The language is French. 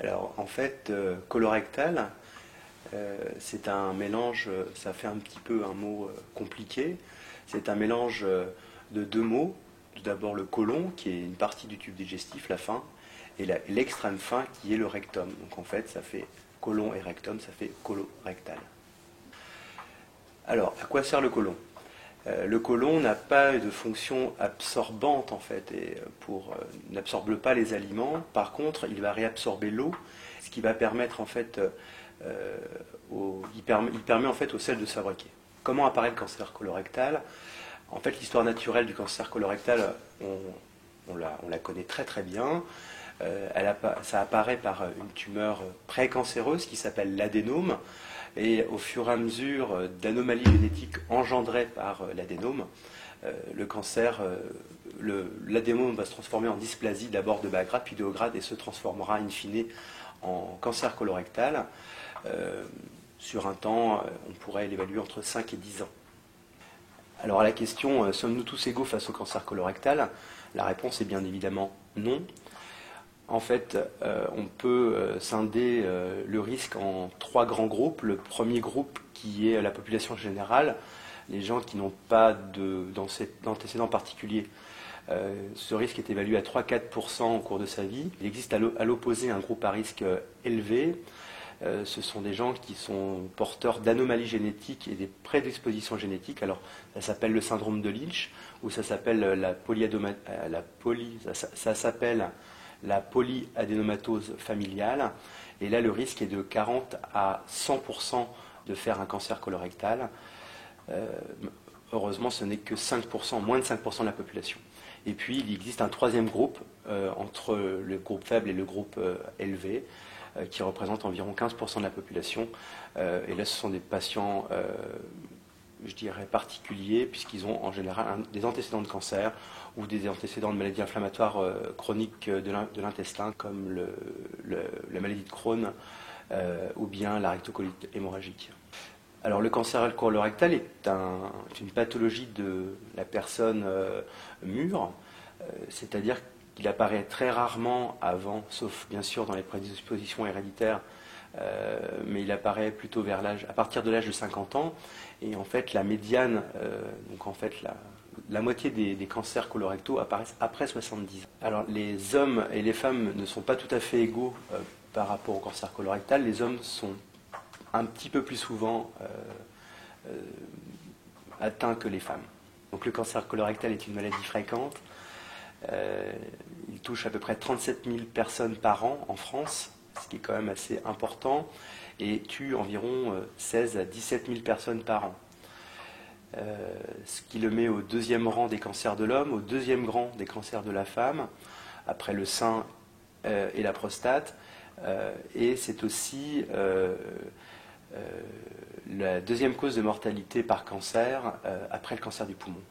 Alors en fait, colorectal, c'est un mélange, ça fait un petit peu un mot compliqué, c'est un mélange de deux mots. Tout d'abord le côlon, qui est une partie du tube digestif, la fin, et l'extrême fin qui est le rectum. Donc en fait, ça fait côlon et rectum, ça fait colorectal. Alors, à quoi sert le côlon? Le côlon n'a pas de fonction absorbante en fait, et n'absorbe pas les aliments. Par contre, il va réabsorber l'eau, ce qui va permettre en fait, il permet en fait aux selles de se fabriquer. Comment apparaît le cancer colorectal? En fait, l'histoire naturelle du cancer colorectal, on la connaît très très bien. Ça apparaît par une tumeur précancéreuse qui s'appelle l'adénome. Et au fur et à mesure d'anomalies génétiques engendrées par l'adénome, le cancer, l'adénome va se transformer en dysplasie d'abord de bas grade puis de haut grade et se transformera in fine en cancer colorectal. Sur un temps, on pourrait l'évaluer entre 5 et 10 ans. Alors à la question, sommes-nous tous égaux face au cancer colorectal? La réponse est bien évidemment non. En fait, on peut scinder le risque en trois grands groupes. Le premier groupe qui est la population générale, les gens qui n'ont pas d'antécédents particuliers. Ce risque est évalué à 3-4% au cours de sa vie. Il existe à l'opposé un groupe à risque élevé. Ce sont des gens qui sont porteurs d'anomalies génétiques et des prédispositions génétiques. Alors, ça s'appelle le syndrome de Lynch, ou ça s'appelle la polyadénomatose familiale. Et là, le risque est de 40 à 100% de faire un cancer colorectal. Heureusement, ce n'est que 5%, moins de 5% de la population. Et puis, il existe un troisième groupe, entre le groupe faible et le groupe élevé, qui représente environ 15% de la population. Et là, ce sont des patients, je dirais, particuliers, puisqu'ils ont en général des antécédents de cancer ou des antécédents de maladies inflammatoires chroniques de l'intestin, comme la maladie de Crohn ou bien la rectocolite hémorragique. Alors, le cancer colorectal est une pathologie de la personne mûre, c'est-à-dire qu'il apparaît très rarement avant, sauf bien sûr dans les prédispositions héréditaires, mais il apparaît plutôt à partir de l'âge de 50 ans. Et en fait, la médiane, donc en fait la moitié des cancers colorectaux apparaissent après 70 ans. Alors, les hommes et les femmes ne sont pas tout à fait égaux par rapport au cancer colorectal. Les hommes sont un petit peu plus souvent atteints que les femmes. Donc, le cancer colorectal est une maladie fréquente. Il touche à peu près 37 000 personnes par an en France, ce qui est quand même assez important, et tue environ 16 à 17 000 personnes par an. Ce qui le met au deuxième rang des cancers de l'homme, au deuxième rang des cancers de la femme, après le sein et la prostate, et c'est aussi la deuxième cause de mortalité par cancer après le cancer du poumon.